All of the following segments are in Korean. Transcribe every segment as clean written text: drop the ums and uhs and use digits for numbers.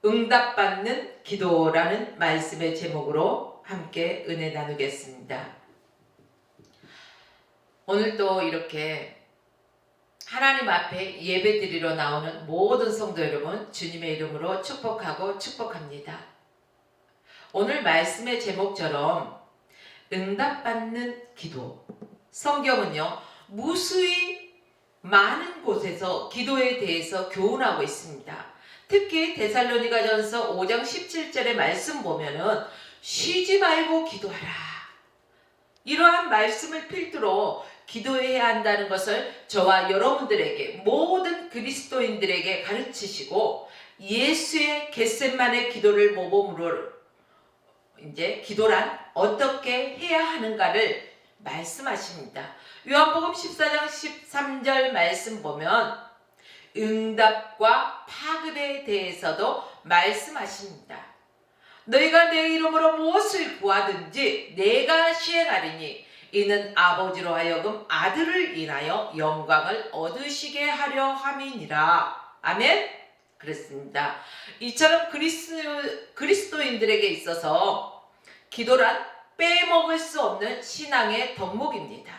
응답받는 기도라는 말씀의 제목으로 함께 은혜 나누겠습니다. 오늘도 이렇게 하나님 앞에 예배드리러 나오는 모든 성도 여러분, 주님의 이름으로 축복하고 축복합니다. 오늘 말씀의 제목처럼 응답받는 기도. 성경은요, 무수히 많은 곳에서 기도에 대해서 교훈하고 있습니다. 특히 데살로니가전서 5장 17절의 말씀 보면은 쉬지 말고 기도하라. 이러한 말씀을 필두로 기도해야 한다는 것을 저와 여러분들에게, 모든 그리스도인들에게 가르치시고 예수의 겟세마네 기도를 모범으로 이제 기도란 어떻게 해야 하는가를 말씀하십니다. 요한복음 14장 13절 말씀 보면 응답과 파급에 대해서도 말씀하십니다. 너희가 내 이름으로 무엇을 구하든지 내가 시행하리니 이는 아버지로 하여금 아들을 인하여 영광을 얻으시게 하려 함이니라. 아멘. 그렇습니다. 이처럼 그리스도인들에게 있어서 기도란 빼먹을 수 없는 신앙의 덕목입니다.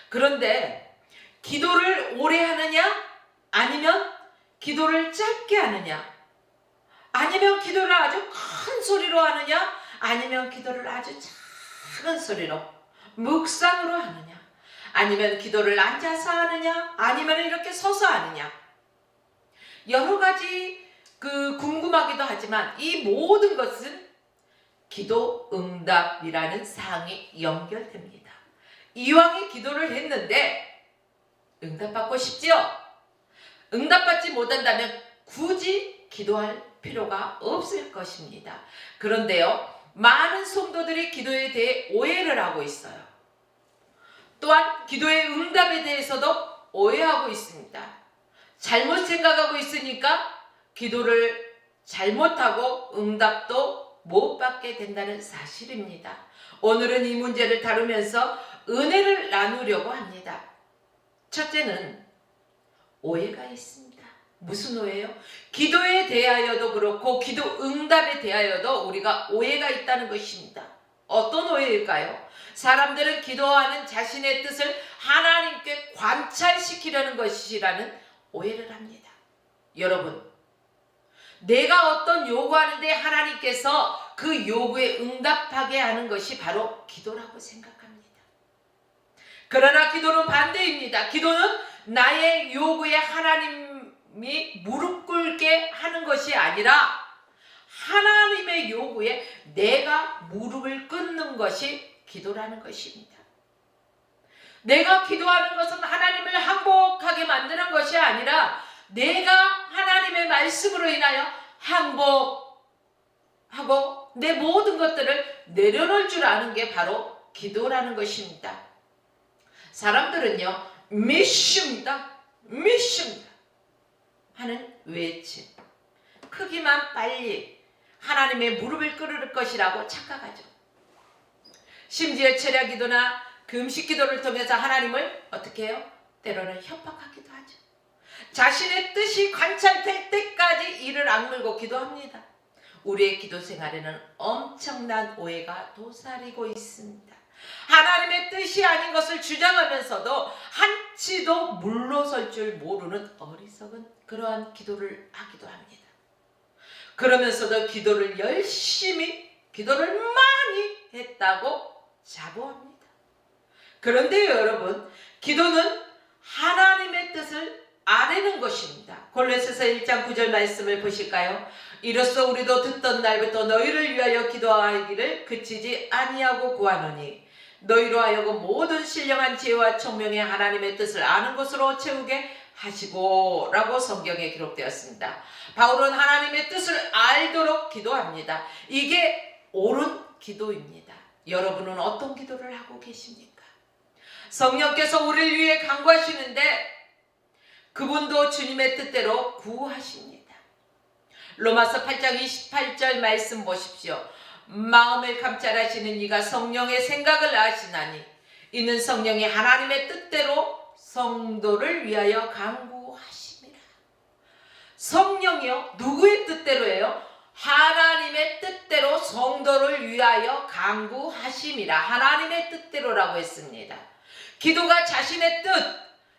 그런데 기도를 오래 하느냐? 아니면 기도를 짧게 하느냐? 아니면 기도를 아주 큰 소리로 하느냐? 아니면 기도를 아주 작은 소리로 묵상으로 하느냐? 아니면 기도를 앉아서 하느냐? 아니면 이렇게 서서 하느냐? 여러 가지 궁금하기도 하지만 이 모든 것은 기도 응답이라는 사항이 연결됩니다. 이왕에 기도를 했는데 응답받고 싶지요? 응답받지 못한다면 굳이 기도할 필요가 없을 것입니다. 그런데요, 많은 성도들이 기도에 대해 오해를 하고 있어요. 또한 기도의 응답에 대해서도 오해하고 있습니다. 잘못 생각하고 있으니까 기도를 잘못하고 응답도 못 받게 된다는 사실입니다. 오늘은 이 문제를 다루면서 은혜를 나누려고 합니다. 첫째는 오해가 있습니다. 무슨 오해요? 기도에 대하여도 그렇고 기도 응답에 대하여도 우리가 오해가 있다는 것입니다. 어떤 오해일까요? 사람들은 기도하는 자신의 뜻을 하나님께 관찰시키려는 것이라는 오해를 합니다. 여러분, 내가 어떤 요구하는데 하나님께서 그 요구에 응답하게 하는 것이 바로 기도라고 생각합니다. 그러나 기도는 반대입니다. 기도는 나의 요구에 하나님이 무릎 꿇게 하는 것이 아니라 하나님의 요구에 내가 무릎을 꿇는 것이 기도라는 것입니다. 내가 기도하는 것은 하나님을 항복하게 만드는 것이 아니라 내가 하나님의 말씀으로 인하여 항복하고 내 모든 것들을 내려놓을 줄 아는 게 바로 기도라는 것입니다. 사람들은요, 미십니다 하는 외침, 크기만 빨리 하나님의 무릎을 꿇을 것이라고 착각하죠. 심지어 철야 기도나 금식 기도를 통해서 하나님을 어떻게 해요? 때로는 협박하기도 하죠. 자신의 뜻이 관찰될 때까지 이를 악물고 기도합니다. 우리의 기도 생활에는 엄청난 오해가 도사리고 있습니다. 하나님의 뜻이 아닌 것을 주장하면서도 한치도 물러설 줄 모르는 어리석은 그러한 기도를 하기도 합니다. 그러면서도 기도를 많이 했다고 자부합니다. 그런데요, 여러분, 기도는 하나님의 뜻을 아뢰는 것입니다. 골로새서 1장 9절 말씀을 보실까요? 이로써 우리도 듣던 날부터 너희를 위하여 기도하기를 그치지 아니하고 구하노니 너희로 하여금 모든 신령한 지혜와 총명의 하나님의 뜻을 아는 것으로 채우게 하시고 라고 성경에 기록되었습니다. 바울은 하나님의 뜻을 알도록 기도합니다. 이게 옳은 기도입니다. 여러분은 어떤 기도를 하고 계십니까? 성령께서 우리를 위해 간구하시는데 그분도 주님의 뜻대로 구하십니다. 로마서 8장 28절 말씀 보십시오. 마음을 감찰하시는 이가 성령의 생각을 아시나니 이는 성령이 하나님의 뜻대로 성도를 위하여 간구하심이라. 성령이요? 누구의 뜻대로예요? 성도를 위하여 간구하심이라. 하나님의 뜻대로라고 했습니다. 기도가 자신의 뜻,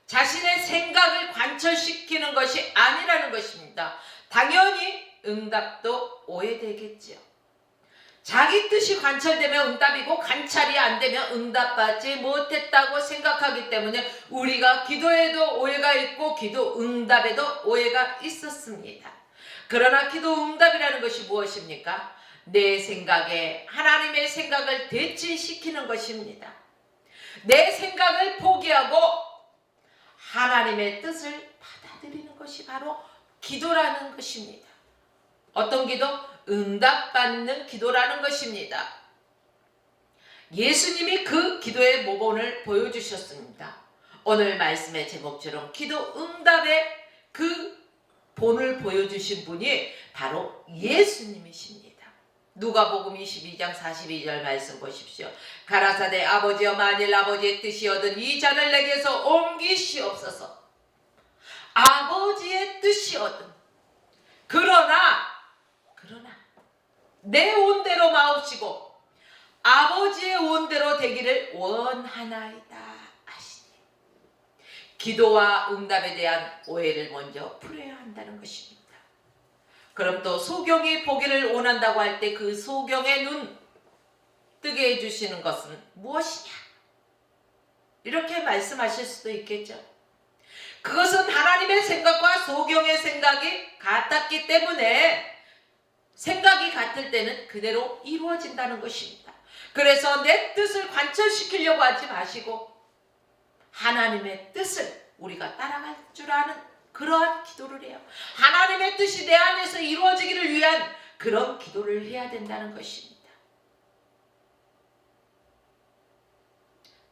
자신의 생각을 관철시키는 것이 아니라는 것입니다. 당연히 응답도 오해되겠지요. 자기 뜻이 관철되면 응답이고 관찰이 안 되면 응답받지 못했다고 생각하기 때문에 우리가 기도에도 오해가 있고 기도 응답에도 오해가 있었습니다. 그러나 기도 응답이라는 것이 무엇입니까? 내 생각에 하나님의 생각을 대치시키는 것입니다. 내 생각을 포기하고 하나님의 뜻을 받아들이는 것이 바로 기도라는 것입니다. 어떤 기도? 응답받는 기도라는 것입니다. 예수님이 그 기도의 모본을 보여주셨습니다. 오늘 말씀의 제목처럼 기도 응답의 그 본을 보여주신 분이 바로 예수님이십니다. 누가복음 22장 42절 말씀 보십시오. 가라사대 아버지여 만일 아버지의 뜻이거든 이 잔을 내게서 옮기시옵소서. 아버지의 뜻이거든. 그러나 내 온대로 마옵시고 아버지의 온대로 되기를 원하나이다 하시니. 기도와 응답에 대한 오해를 먼저 풀어야 한다는 것입니다. 그럼 또 소경이 보기를 원한다고 할 때 그 소경의 눈 뜨게 해주시는 것은 무엇이냐? 이렇게 말씀하실 수도 있겠죠. 그것은 하나님의 생각과 소경의 생각이 같았기 때문에 생각이 같을 때는 그대로 이루어진다는 것입니다. 그래서 내 뜻을 관철시키려고 하지 마시고 하나님의 뜻을 우리가 따라갈 줄 아는 그러한 기도를 해요. 하나님의 뜻이 내 안에서 이루어지기를 위한 그런 기도를 해야 된다는 것입니다.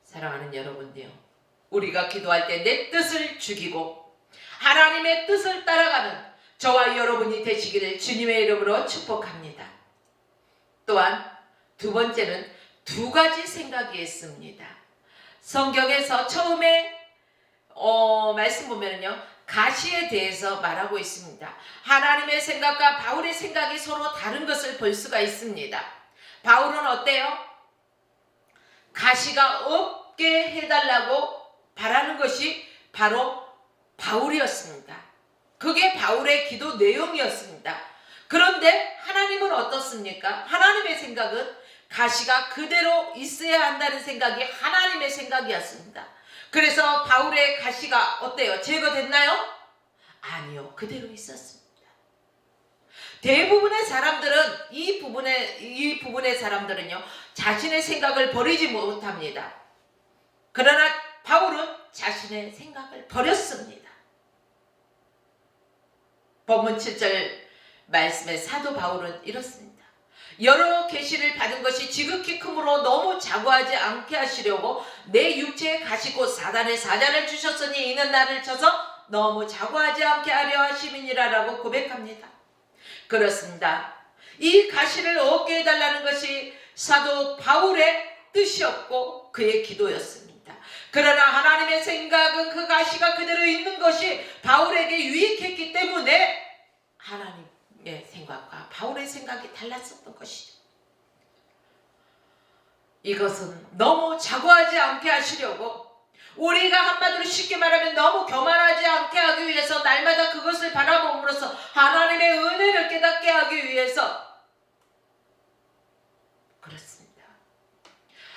사랑하는 여러분들요, 우리가 기도할 때 내 뜻을 죽이고 하나님의 뜻을 따라가는 저와 여러분이 되시기를 주님의 이름으로 축복합니다. 또한 두 번째는 두 가지 생각이 있습니다. 성경에서 처음에 말씀 보면요, 가시에 대해서 말하고 있습니다. 하나님의 생각과 바울의 생각이 서로 다른 것을 볼 수가 있습니다. 바울은 어때요? 가시가 없게 해달라고 바라는 것이 바로 바울이었습니다. 그게 바울의 기도 내용이었습니다. 그런데 하나님은 어떻습니까? 하나님의 생각은 가시가 그대로 있어야 한다는 생각이 하나님의 생각이었습니다. 그래서 바울의 가시가 어때요? 제거됐나요? 아니요. 그대로 있었습니다. 대부분의 사람들은 이 부분의 사람들은요, 자신의 생각을 버리지 못합니다. 그러나 바울은 자신의 생각을 버렸습니다. 본문 7절 말씀에 사도 바울은 이렇습니다. 여러 계시를 받은 것이 지극히 크므로 너무 자고하지 않게 하시려고 내 육체에 가시고 사단의 사자를 주셨으니 이는 나를 쳐서 너무 자고하지 않게 하려 하심이니라라고 고백합니다. 그렇습니다. 이 가시를 얻게 해달라는 것이 사도 바울의 뜻이었고 그의 기도였습니다. 그러나 하나님의 생각은 그 가시가 그대로 있는 것이 바울에게 유익했기 때문에 하나님의 생각과 바울의 생각이 달랐었던 것이죠. 이것은 너무 자고하지 않게 하시려고, 우리가 한마디로 쉽게 말하면 너무 교만하지 않게 하기 위해서 날마다 그것을 바라봄으로써 하나님의 은혜를 깨닫게 하기 위해서 그렇습니다.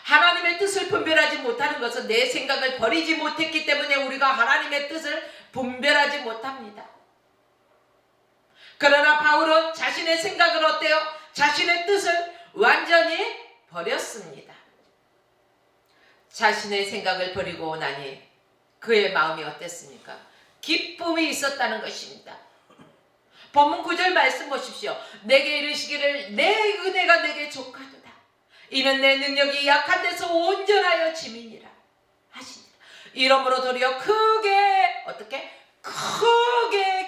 하나님의 뜻을 분별하지 못하는 것은 내 생각을 버리지 못했기 때문에 우리가 하나님의 뜻을 분별하지 못합니다. 그러나 바울은 자신의 생각을 어때요? 자신의 뜻을 완전히 버렸습니다. 자신의 생각을 버리고 나니 그의 마음이 어땠습니까? 기쁨이 있었다는 것입니다. 본문 9절 말씀 보십시오. 내게 이르시기를 내 은혜가 내게 족하도다. 이는 내 능력이 약한 데서 온전하여 짐이니라 하시니라. 이러므로 도리어 크게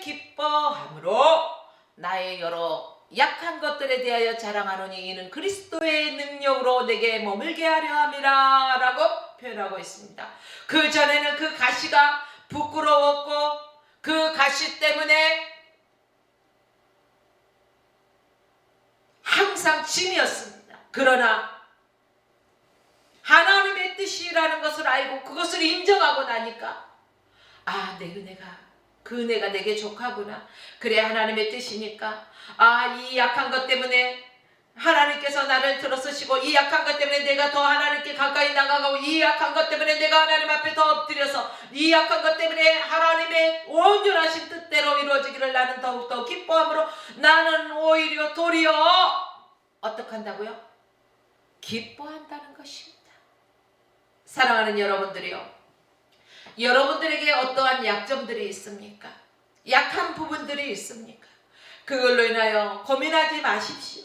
기뻐함으로 나의 여러 약한 것들에 대하여 자랑하노니 이는 그리스도의 능력으로 내게 머물게 하려 함이라 라고 표현하고 있습니다. 그 전에는 그 가시가 부끄러웠고 그 가시 때문에 항상 항상 짐이었습니다. 그러나 하나님의 뜻이라는 것을 알고 그것을 인정하고 나니까 내 은혜가 내게 족하구나. 그래, 하나님의 뜻이니까 이 약한 것 때문에 하나님께서 나를 들어서시고, 이 약한 것 때문에 내가 더 하나님께 가까이 나가고, 이 약한 것 때문에 내가 하나님 앞에 더 엎드려서 이 약한 것 때문에 하나님의 온전하신 뜻대로 이루어지기를 나는 더욱더 기뻐함으로 나는 오히려 도리어 어떻게 한다고요? 기뻐한다는 것입니다. 사랑하는 여러분들이요, 여러분들에게 어떠한 약점들이 있습니까? 약한 부분들이 있습니까? 그걸로 인하여 고민하지 마십시오.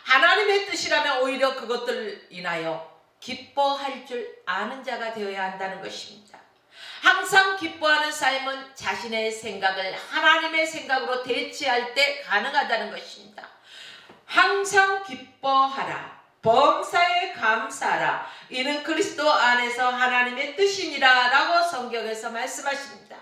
하나님의 뜻이라면 오히려 그것들 인하여 기뻐할 줄 아는 자가 되어야 한다는 것입니다. 항상 기뻐하는 삶은 자신의 생각을 하나님의 생각으로 대치할 때 가능하다는 것입니다. 항상 기뻐하라. 범사에 감사하라. 이는 그리스도 안에서 하나님의 뜻이니라 라고 성경에서 말씀하십니다.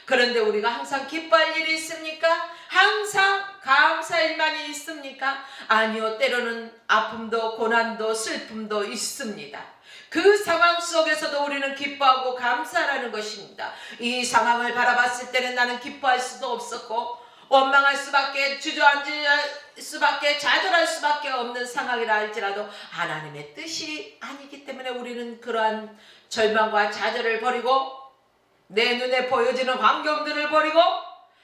그런데 우리가 항상 기뻐할 일이 있습니까? 항상 감사할 일만이 있습니까? 아니요, 때로는 아픔도 고난도 슬픔도 있습니다. 그 상황 속에서도 우리는 기뻐하고 감사하라는 것입니다. 이 상황을 바라봤을 때는 나는 기뻐할 수도 없었고 원망할 수밖에, 주저앉을 수밖에, 좌절할 수밖에 없는 상황이라 할지라도 하나님의 뜻이 아니기 때문에 우리는 그러한 절망과 좌절을 버리고 내 눈에 보여지는 환경들을 버리고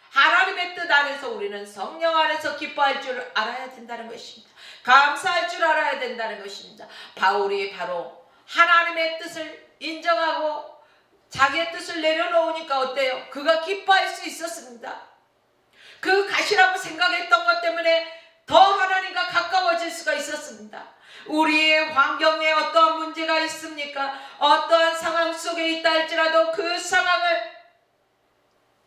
하나님의 뜻 안에서 우리는 성령 안에서 기뻐할 줄 알아야 된다는 것입니다. 감사할 줄 알아야 된다는 것입니다. 바울이 바로 하나님의 뜻을 인정하고 자기의 뜻을 내려놓으니까 어때요? 그가 기뻐할 수 있었습니다. 그 가시라고 생각했던 것 때문에 더 하나님과 가까워질 수가 있었습니다. 우리의 환경에 어떠한 문제가 있습니까? 어떠한 상황 속에 있다 할지라도 그 상황을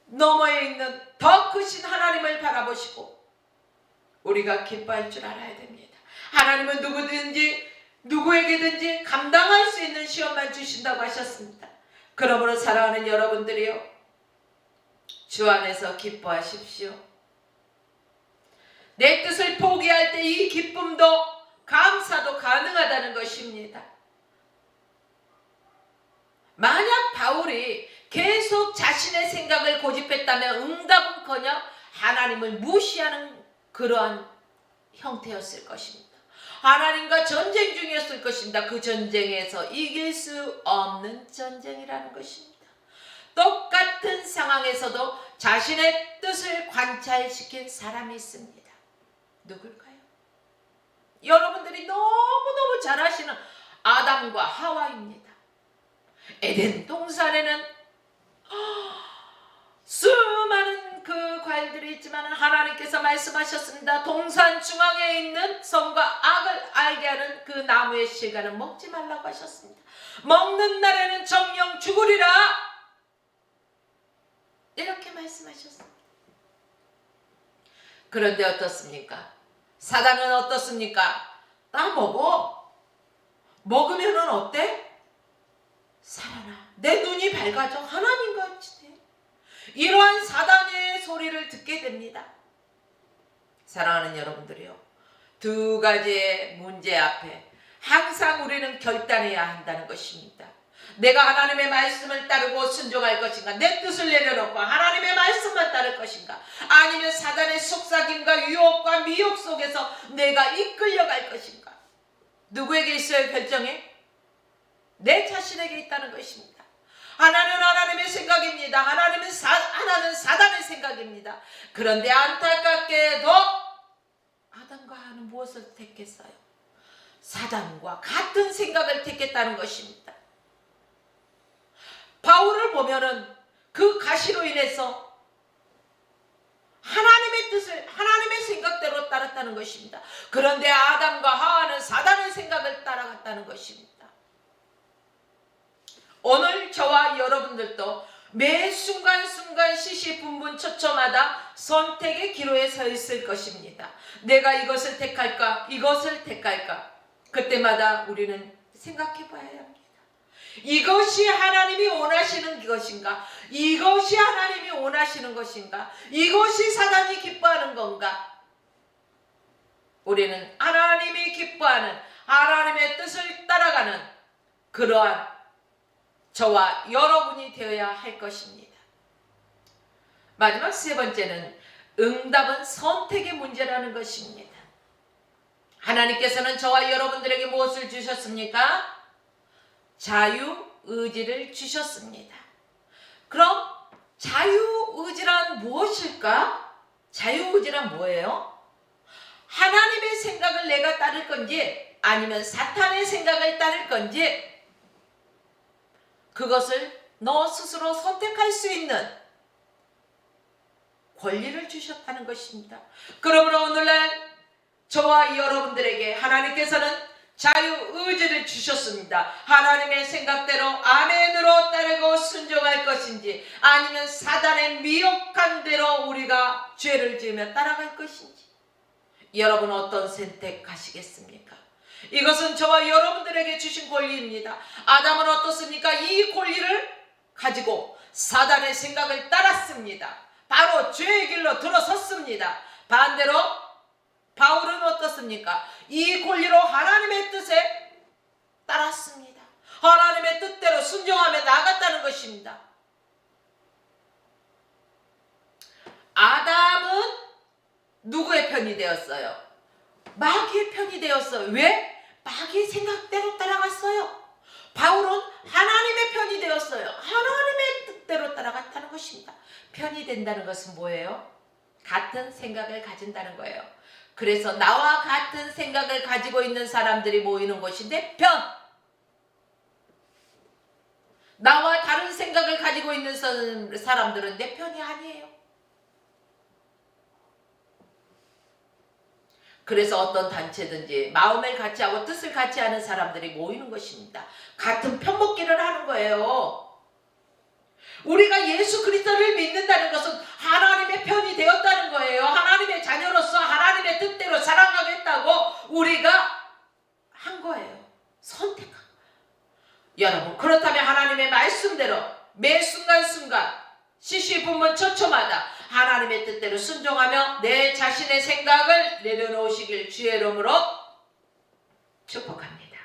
너머에 있는 더 크신 하나님을 바라보시고 우리가 기뻐할 줄 알아야 됩니다. 하나님은 누구에게든지 감당할 수 있는 시험만 주신다고 하셨습니다. 그러므로 사랑하는 여러분들이요, 주 안에서 기뻐하십시오. 내 뜻을 포기할 때 이 기쁨도 감사도 가능하다는 것입니다. 만약 바울이 계속 자신의 생각을 고집했다면 응답은커녕 하나님을 무시하는 그러한 형태였을 것입니다. 하나님과 전쟁 중이었을 것입니다. 그 전쟁에서 이길 수 없는 전쟁이라는 것입니다. 똑같은 상황에서도 자신의 뜻을 관찰시킨 사람이 있습니다. 누굴까요? 여러분들이 너무너무 잘 아시는 아담과 하와입니다. 에덴 동산에는 수많은 그 과일들이 있지만 하나님께서 말씀하셨습니다. 동산 중앙에 있는 선과 악을 알게 하는 그 나무의 실과는 먹지 말라고 하셨습니다. 먹는 날에는 정령 죽으리라, 이렇게 말씀하셨습니다. 그런데 어떻습니까? 사단은 어떻습니까? 나 먹어. 먹으면은 어때? 살아나. 내 눈이 밝아져. 하나님같이 돼. 이러한 사단의 소리를 듣게 됩니다. 사랑하는 여러분들이요, 두 가지의 문제 앞에 항상 우리는 결단해야 한다는 것입니다. 내가 하나님의 말씀을 따르고 순종할 것인가, 내 뜻을 내려놓고 하나님의 말씀만 따를 것인가, 아니면 사단의 속삭임과 유혹과 미혹 속에서 내가 이끌려갈 것인가. 누구에게 있어요? 결정이? 내 자신에게 있다는 것입니다. 하나는 하나님의 생각입니다. 하나는 사단의 생각입니다. 그런데 안타깝게도 아담과 하와는 무엇을 택했어요? 사단과 같은 생각을 택했다는 것입니다. 바울을 보면은 그 가시로 인해서 하나님의 뜻을 하나님의 생각대로 따랐다는 것입니다. 그런데 아담과 하와는 사단의 생각을 따라갔다는 것입니다. 오늘 저와 여러분들도 매 순간순간 시시분분 초초마다 선택의 기로에 서 있을 것입니다. 내가 이것을 택할까, 이것을 택할까. 그때마다 우리는 생각해 봐야 합니다. 이것이 하나님이 원하시는 것인가? 이것이 하나님이 원하시는 것인가? 이것이 사단이 기뻐하는 건가? 우리는 하나님이 기뻐하는 하나님의 뜻을 따라가는 그러한 저와 여러분이 되어야 할 것입니다. 마지막 세 번째는 응답은 선택의 문제라는 것입니다. 하나님께서는 저와 여러분들에게 무엇을 주셨습니까? 자유의지를 주셨습니다. 그럼 자유의지란 무엇일까? 자유의지란 뭐예요? 하나님의 생각을 내가 따를 건지 아니면 사탄의 생각을 따를 건지 그것을 너 스스로 선택할 수 있는 권리를 주셨다는 것입니다. 그러므로 오늘날 저와 여러분들에게 하나님께서는 자유의지를 주셨습니다. 하나님의 생각대로 아멘으로 따르고 순종할 것인지 아니면 사단의 미혹한 대로 우리가 죄를 지으며 따라갈 것인지 여러분 어떤 선택하시겠습니까? 이것은 저와 여러분들에게 주신 권리입니다. 아담은 어떻습니까? 이 권리를 가지고 사단의 생각을 따랐습니다. 바로 죄의 길로 들어섰습니다. 반대로 바울은 어떻습니까? 이 권리로 하나님의 뜻에 따랐습니다. 하나님의 뜻대로 순종하며 나갔다는 것입니다. 아담은 누구의 편이 되었어요? 마귀의 편이 되었어요. 왜? 마귀의 생각대로 따라갔어요. 바울은 하나님의 편이 되었어요. 하나님의 뜻대로 따라갔다는 것입니다. 편이 된다는 것은 뭐예요? 같은 생각을 가진다는 거예요. 그래서 나와 같은 생각을 가지고 있는 사람들이 모이는 곳이 내 편. 나와 다른 생각을 가지고 있는 사람들은 내 편이 아니에요. 그래서 어떤 단체든지 마음을 같이 하고 뜻을 같이 하는 사람들이 모이는 것입니다. 같은 편먹기를 하는 거예요. 우리가 예수 그리스도를 믿는다는 것은 하나님의 편이 되었다는 거예요. 하나님의 자녀로서 하나님의 뜻대로 살아가겠다고 우리가 한 거예요. 선택한 거예요. 여러분 그렇다면 하나님의 말씀대로 매 순간순간 시시분분 처처마다 하나님의 뜻대로 순종하며 내 자신의 생각을 내려놓으시길 주의 이름으로 축복합니다.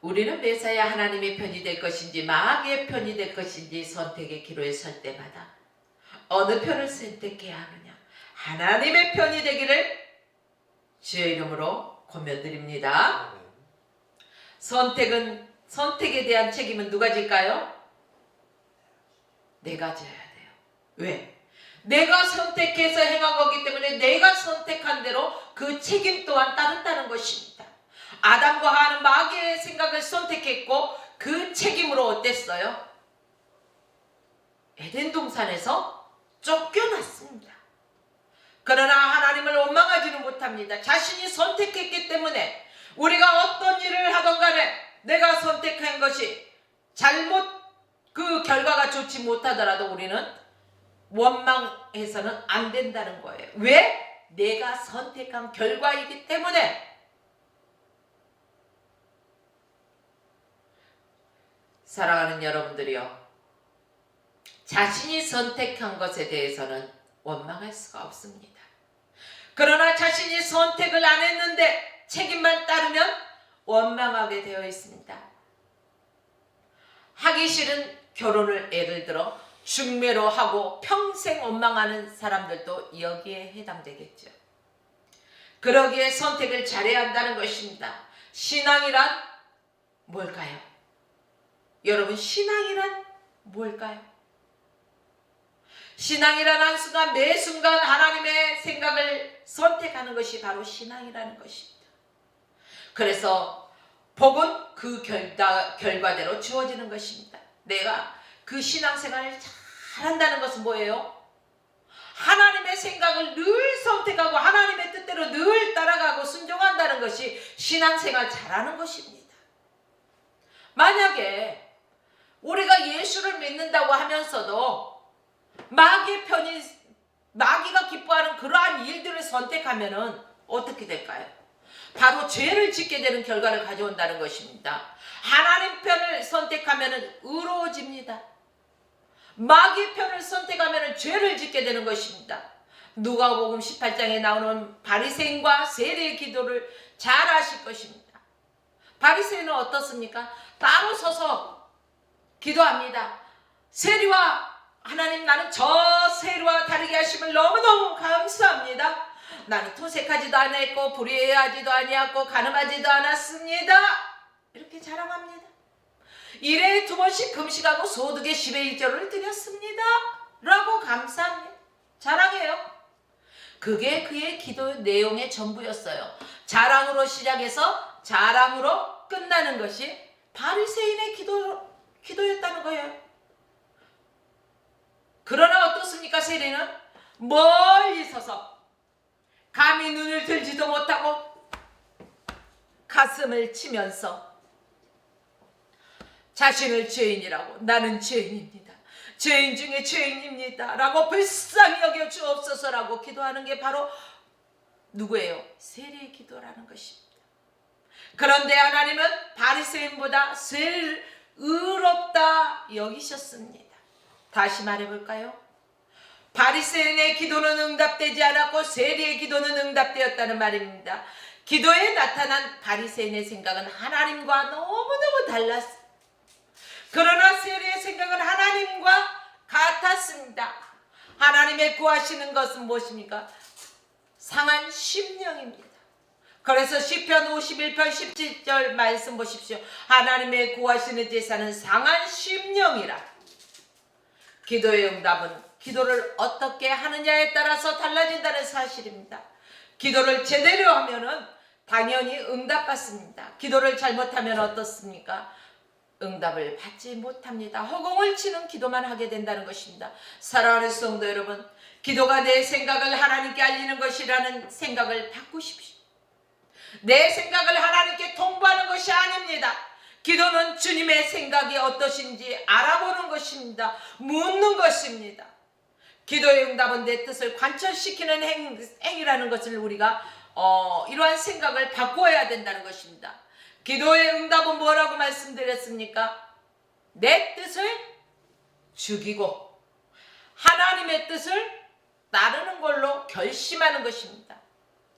우리는 매사야 하나님의 편이 될 것인지 마귀의 편이 될 것인지 선택의 기로에 설 때마다 어느 편을 선택해야 하느냐? 하나님의 편이 되기를 주의 이름으로 권면드립니다. 선택에 대한 책임은 누가 질까요? 내가 져야 돼요. 왜? 내가 선택해서 행한 거기 때문에 내가 선택한 대로 그 책임 또한 따른다는 것입니다. 아담과 하와는 마귀의 생각을 선택했고 그 책임으로 어땠어요? 에덴 동산에서 쫓겨났습니다. 그러나 하나님을 원망하지는 못합니다. 자신이 선택했기 때문에 우리가 어떤 일을 하던 간에 내가 선택한 것이 그 결과가 좋지 못하더라도 우리는 원망해서는 안 된다는 거예요. 왜? 내가 선택한 결과이기 때문에. 사랑하는 여러분들이요, 자신이 선택한 것에 대해서는 원망할 수가 없습니다. 그러나 자신이 선택을 안 했는데 책임만 따르면 원망하게 되어 있습니다. 하기 싫은 결혼을 예를 들어 중매로 하고 평생 원망하는 사람들도 여기에 해당되겠죠. 그러기에 선택을 잘해야 한다는 것입니다. 신앙이란 뭘까요? 여러분, 신앙이란 뭘까요? 신앙이란 한순간 매 순간 하나님의 생각을 선택하는 것이 바로 신앙이라는 것입니다. 그래서 복은 그 결과대로 주어지는 것입니다. 내가 그 신앙생활을 잘한다는 것은 뭐예요? 하나님의 생각을 늘 선택하고 하나님의 뜻대로 늘 따라가고 순종한다는 것이 신앙생활 잘하는 것입니다. 만약에 우리가 예수를 믿는다고 하면서도 마귀가 기뻐하는 그러한 일들을 선택하면은 어떻게 될까요? 바로 죄를 짓게 되는 결과를 가져온다는 것입니다. 하나님 편을 선택하면은 의로워집니다. 마귀 편을 선택하면은 죄를 짓게 되는 것입니다. 누가복음 18장에 나오는 바리새인과 세리의 기도를 잘 아실 것입니다. 바리새인은 어떻습니까? 따로 서서 기도합니다. 세리와 하나님, 나는 저 세리와 다르게 하심을 너무너무 감사합니다. 나는 토색하지도 않았고 불의하지도 아니었고 가늠하지도 않았습니다. 이렇게 자랑합니다. 일에 2번씩 금식하고 소득의 10의 1조를 드렸습니다. 라고 감사합니다. 자랑해요. 그게 그의 기도 내용의 전부였어요. 자랑으로 시작해서 자랑으로 끝나는 것이 바리새인의 기도였다는 거예요. 그러나 어떻습니까? 세리는 멀리 서서 감히 눈을 들지도 못하고 가슴을 치면서 자신을 죄인이라고, 나는 죄인입니다, 죄인 중에 죄인입니다 라고 불쌍히 여겨 주옵소서라고 기도하는 게 바로 누구예요? 세리의 기도라는 것입니다. 그런데 하나님은 바리새인보다 세리를 의롭다 여기셨습니다. 다시 말해볼까요? 바리새인의 기도는 응답되지 않았고 세리의 기도는 응답되었다는 말입니다. 기도에 나타난 바리새인의 생각은 하나님과 너무너무 달랐습니다. 그러나 세리의 생각은 하나님과 같았습니다. 하나님의 구하시는 것은 무엇입니까? 상한 심령입니다. 그래서 시편 51편 17절 말씀 보십시오. 하나님의 구하시는 제사는 상한 심령이라. 기도의 응답은 기도를 어떻게 하느냐에 따라서 달라진다는 사실입니다. 기도를 제대로 하면은 당연히 응답받습니다. 기도를 잘못하면 어떻습니까? 응답을 받지 못합니다. 허공을 치는 기도만 하게 된다는 것입니다. 사랑하는 성도 여러분, 기도가 내 생각을 하나님께 알리는 것이라는 생각을 바꾸십시오. 내 생각을 하나님께 통보하는 것이 아닙니다. 기도는 주님의 생각이 어떠신지 알아보는 것입니다. 묻는 것입니다. 기도의 응답은 내 뜻을 관철시키는 행위라는 것을 우리가 이러한 생각을 바꿔야 된다는 것입니다. 기도의 응답은 뭐라고 말씀드렸습니까? 내 뜻을 죽이고 하나님의 뜻을 따르는 걸로 결심하는 것입니다.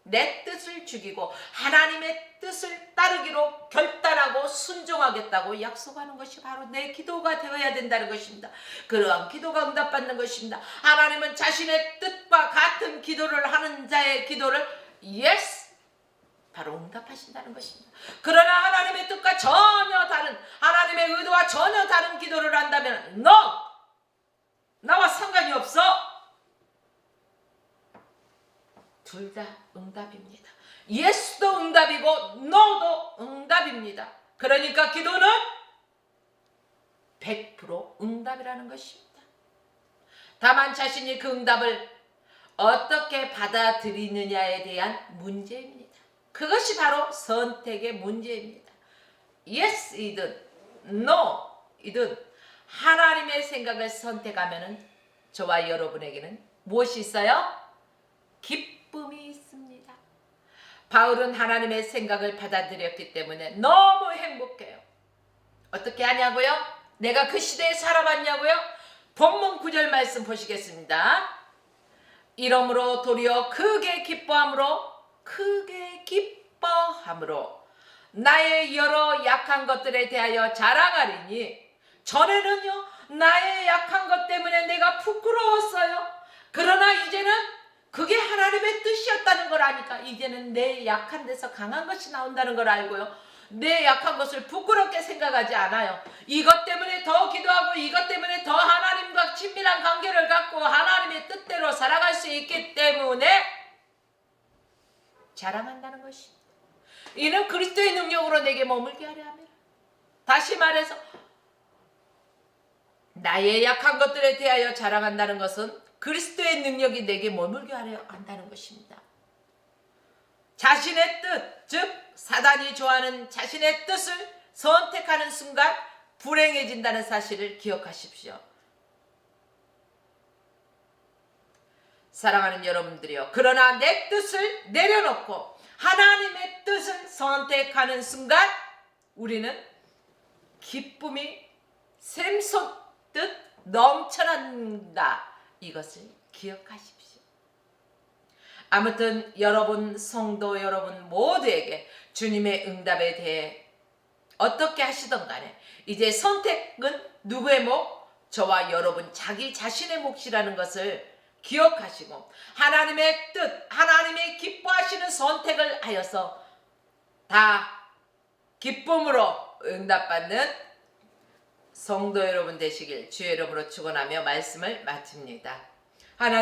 내 뜻을 죽이고 하나님의 뜻을 따르기로 결단하고 순종하겠다고 약속하는 것이 바로 내 기도가 되어야 된다는 것입니다. 그러한 기도가 응답받는 것입니다. 하나님은 자신의 뜻과 같은 기도를 하는 자의 기도를 yes! 바로 응답하신다는 것입니다. 그러나 하나님의 뜻과 전혀 다른, 하나님의 의도와 전혀 다른 기도를 한다면 no! 나와 상관이 없어! 둘 다 응답입니다. 예스도 응답이고 no도 응답입니다. 그러니까 기도는 100% 응답이라는 것입니다. 다만 자신이 그 응답을 어떻게 받아들이느냐에 대한 문제입니다. 그것이 바로 선택의 문제입니다. Yes이든 No이든 하나님의 생각을 선택하면 저와 여러분에게는 무엇이 있어요? 기쁨이 있습니다. 바울은 하나님의 생각을 받아들였기 때문에 너무 행복해요. 어떻게 하냐고요? 내가 그 시대에 살아봤냐고요? 본문 9절 말씀 보시겠습니다. 이러므로 도리어 크게 기뻐함으로 나의 여러 약한 것들에 대하여 자랑하리니, 전에는요 나의 약한 것 때문에 내가 부끄러웠어요. 그러나 이제는 그게 하나님의 뜻이었다는 걸 아니까 이제는 내 약한 데서 강한 것이 나온다는 걸 알고요, 내 약한 것을 부끄럽게 생각하지 않아요. 이것 때문에 더 기도하고 이것 때문에 더 하나님과 친밀한 관계를 갖고 하나님의 뜻대로 살아갈 수 있기 때문에 자랑한다는 것입니다. 이는 그리스도의 능력으로 내게 머물게 하려 합니다. 다시 말해서 나의 약한 것들에 대하여 자랑한다는 것은 그리스도의 능력이 내게 머물게 하려 한다는 것입니다. 자신의 뜻, 즉 사단이 좋아하는 자신의 뜻을 선택하는 순간 불행해진다는 사실을 기억하십시오. 사랑하는 여러분들이요, 그러나 내 뜻을 내려놓고 하나님의 뜻을 선택하는 순간 우리는 기쁨이 샘솟듯 넘쳐난다. 이것을 기억하십시오. 아무튼 여러분, 성도 여러분 모두에게 주님의 응답에 대해 어떻게 하시던 간에 이제 선택은 누구의 몫? 저와 여러분 자기 자신의 몫이라는 것을 기억하시고 하나님의 뜻, 하나님의 기뻐하시는 선택을 하여서 다 기쁨으로 응답받는 성도 여러분 되시길 주의 이름으로 축원하며 말씀을 마칩니다. 하나님